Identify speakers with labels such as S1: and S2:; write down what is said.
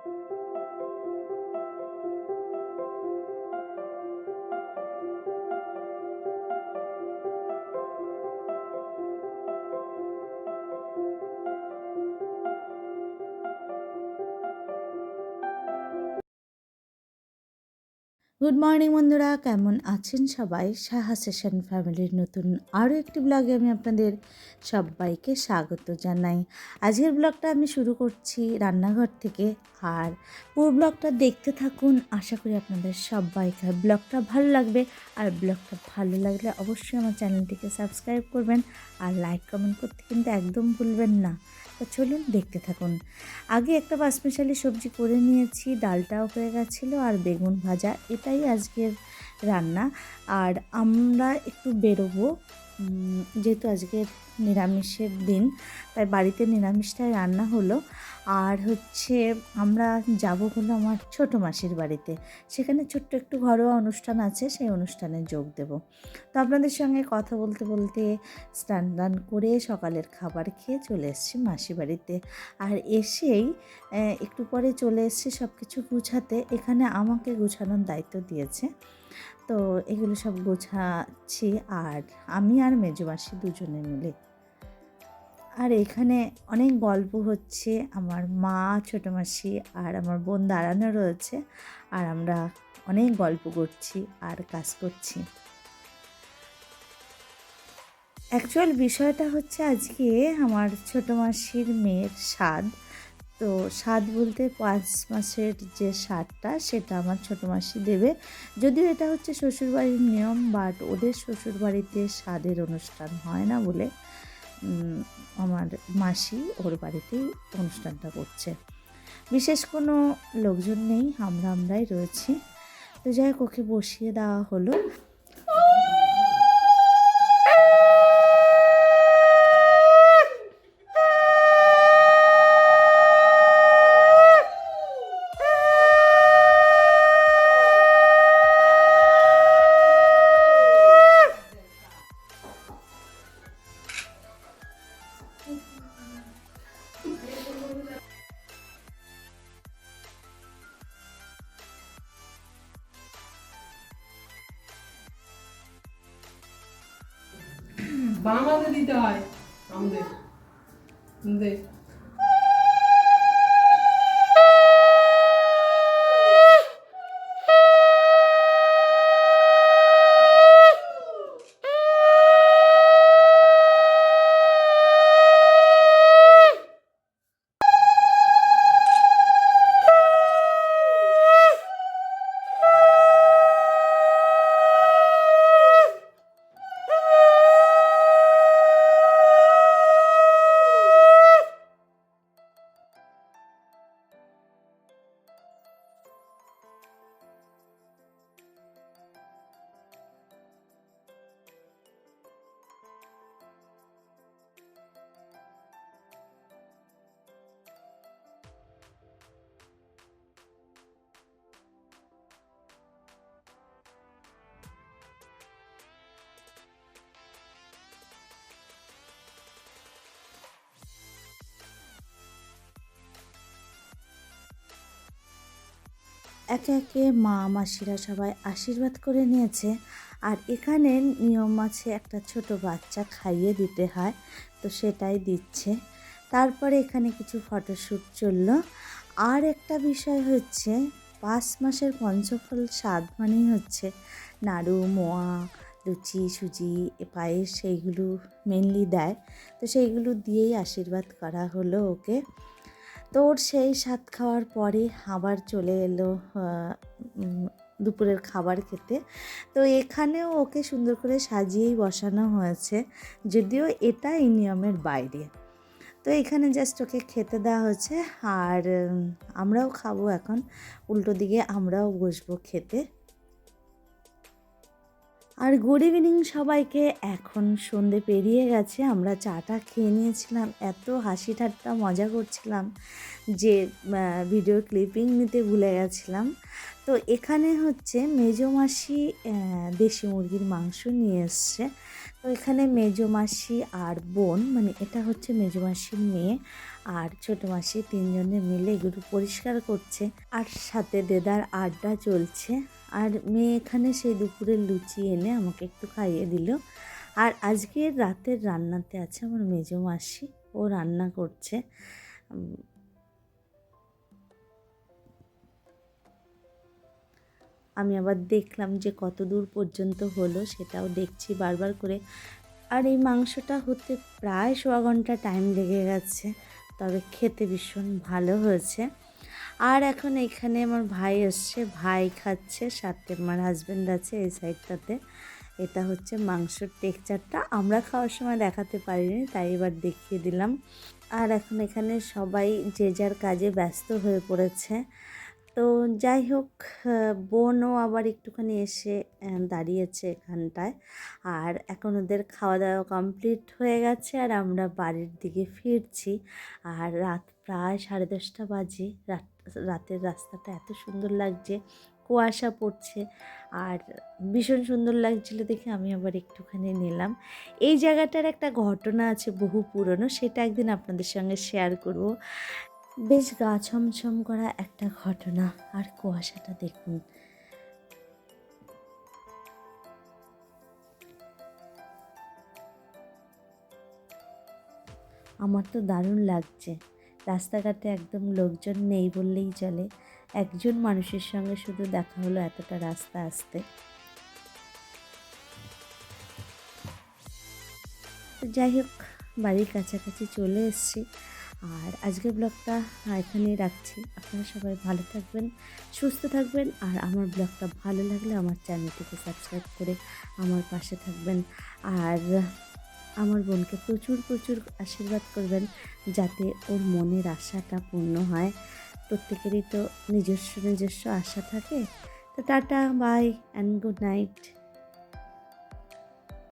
S1: Good morning বন্ধুরা, কেমন আছেন সবাই? সাহা সেশন ফ্যামিলির নতুন আরও একটি ব্লগে আমি আপনাদের সবাইকে স্বাগত জানাই। আজকের ব্লগটা আমি শুরু করছি রান্নাঘর থেকে, আর পুরো ব্লগটা দেখতে থাকুন। আশা করি আপনাদের সবাইকে ব্লগটা ভালো লাগবে, আর ব্লগটা ভালো লাগলে অবশ্যই আমার চ্যানেলটিকে সাবস্ক্রাইব করবেন, আর লাইক কমেন্ট করতে কিন্তু একদম ভুলবেন না। তো চলুন দেখতে থাকুন। আগে একটা পাঁচমিশালি সবজি করে নিয়েছি, ডালটাও হয়ে গেছিলো, আর বেগুন ভাজা, এটাই আজকের রান্না। আর আমরা একটু বেরোবো, যেহেতু আজকের নিরামিষের দিন, তাই বাড়িতে নিরামিষটাই রান্না হলো। আর হচ্ছে আমরা যাব হলো আমার ছোটো মাসির বাড়িতে, সেখানে ছোট্ট একটু ঘরোয়া অনুষ্ঠান আছে, সেই অনুষ্ঠানে যোগ দেব। তো আপনাদের সঙ্গে কথা বলতে বলতে স্নান টান করে সকালের খাবার খেয়ে চলে এসেছি মাসি বাড়িতে। আর এসেই একটু পরে চলে এসেছি সব কিছু গুছাতে। এখানে আমাকে গুছানোর দায়িত্ব দিয়েছে, তো এগুলো সব গোছাচ্ছি, আর আমি আর মেজো মাসি দুজনে মিলে। আর এখানে অনেক গল্প হচ্ছে, আমার মা, ছোটো মাসি আর আমার বোন দাঁড়ানো রয়েছে, আর আমরা অনেক গল্প করছি আর কাজ করছি। অ্যাকচুয়াল বিষয়টা হচ্ছে আজকে আমার ছোটো মাসির মেয়ের সাধ। তো সাধ বলতে 5 মাসের যে সাধটা, সেটা আমার ছোটো মাসি দেবে। যদিও এটা হচ্ছে শ্বশুরবাড়ির নিয়ম, বাট ওদের শ্বশুরবাড়িতে সাধের অনুষ্ঠান হয় না বলে আমার মাসি ওর বাড়িতেই অনুষ্ঠানটা করছে। বিশেষ কোনো লোকজন নেই, আমরাই রয়েছি। তো যাই হোক, ওকে বসিয়ে দেওয়া হলো।
S2: বাংলাতে দিতে হয় আমাদের। দেখ
S1: একে একে মা মাসিরা সবাই আশীর্বাদ করে নিয়েছে। আর এখানে নিয়ম আছে, একটা ছোট বাচ্চা খাইয়ে দিতে হয়, তো সেটাই দিচ্ছে। তারপরে এখানে কিছু ফটোশ্যুট চললো। আর একটা বিষয় হচ্ছে, 5 মাসের পঞ্চফল স্বাদ মানেই হচ্ছে নাড়ু, মোয়া, লুচি, সুজি, পায়েস, সেইগুলো মেনলি দেয়। তো সেইগুলো দিয়েই আশীর্বাদ করা হলো ওকে। তো ওর সেই স্বাদ খাওয়ার পরে আবার চলে এলো দুপুরের খাবার খেতে। তো এখানেও ওকে সুন্দর করে সাজিয়েই বসানো হয়েছে, যদিও এটা এই নিয়মের বাইরে। তো এখানে জাস্ট ওকে খেতে দেওয়া হয়েছে, আর আমরাও খাবো এখন। উল্টো দিকে আমরাও বসবো খেতে। আর গুড ইভিনিং সবাইকে। এখন সন্ধে পেরিয়ে গেছে, আমরা চাটা খেয়ে নিয়েছিলাম, এত হাসি ঠাট্টা মজা করছিলাম যে ভিডিও ক্লিপিং নিতে ভুলে গেছিলাম। তো এখানে হচ্ছে মেজো মাসি দেশি মুরগির মাংস নিয়ে এসছে। তো এখানে মেজো মাসি আর বোন, মানে এটা হচ্ছে মেজো মাসির মেয়ে আর ছোটো মাসি, তিনজনে মিলে এগুলো পরিষ্কার করছে আর সাথে দেদার আড্ডা চলছে। আর মেয়ে এখানে সেই দুপুরের লুচি এনে আমাকে একটু খাইয়ে দিল। আর আজকের রাতের রান্নাতে আছে আমার মেজো মাসি, ও রান্না করছে। আমি আবার দেখলাম যে কত দূর পর্যন্ত হলো, সেটাও দেখছি বারবার করে। আর এই মাংসটা হতে প্রায় 1.25 ঘন্টা টাইম লেগে গেছে, তবে খেতে ভীষণ ভালো হয়েছে। আর এখন এখানে আমার ভাই এসছে, ভাই খাচ্ছে, সাথে আমার হাজব্যান্ড আছে এই সাইডটাতে। এটা হচ্ছে মাংসর টেক্সচারটা আমরা খাওয়ার সময় দেখাতে পারিনি, তাই এবার দেখিয়ে দিলাম। আর এখন এখানে সবাই যে যার কাজে ব্যস্ত হয়ে পড়েছে। তো যাই হোক, বোনও আবার একটুখানি এসে দাঁড়িয়েছে এখানটায়। আর এখন ওদের খাওয়া দাওয়া কমপ্লিট হয়ে গেছে আর আমরা বাড়ির দিকে ফিরছি। আর রাত প্রায় 10:30 বাজে। রাতের রাস্তাটা এত সুন্দর লাগছে, কুয়াশা পড়ছে আর ভীষণ সুন্দর লাগছিল দেখে আমি আবার একটুখানি নিলাম। এই জায়গাটার একটা ঘটনা আছে বহু পুরনো, সেটা একদিন আপনাদের সঙ্গে শেয়ার করব। বেশ গা ছমছম করা একটা ঘটনা। আর কুয়াশাটা দেখুন। আমার তো দারুণ লাগছে। রাস্তাঘাটে একদম লোকজন নেই বললেই চলে, একজন মানুষের সঙ্গে শুধু দেখা হলো এতটা রাস্তা আসতে। তো যাই হোক, বাড়ির কাছাকাছি চলে এসেছি। আর আজকের ব্লগটা এখানেই রাখছি। আপনারা সবাই ভালো থাকবেন, সুস্থ থাকবেন। আর আমার ব্লগটা ভালো লাগলে আমার চ্যানেলটিকে সাবস্ক্রাইব করে আমার পাশে থাকবেন। আর আমার বোনকে প্রচুর প্রচুর আশীর্বাদ করবেন যাতে ওর মনের আশাটা পূর্ণ হয়। প্রত্যেকেরই তো নিজস্ব নিজস্ব আশা থাকে। তো tata, bye and good night.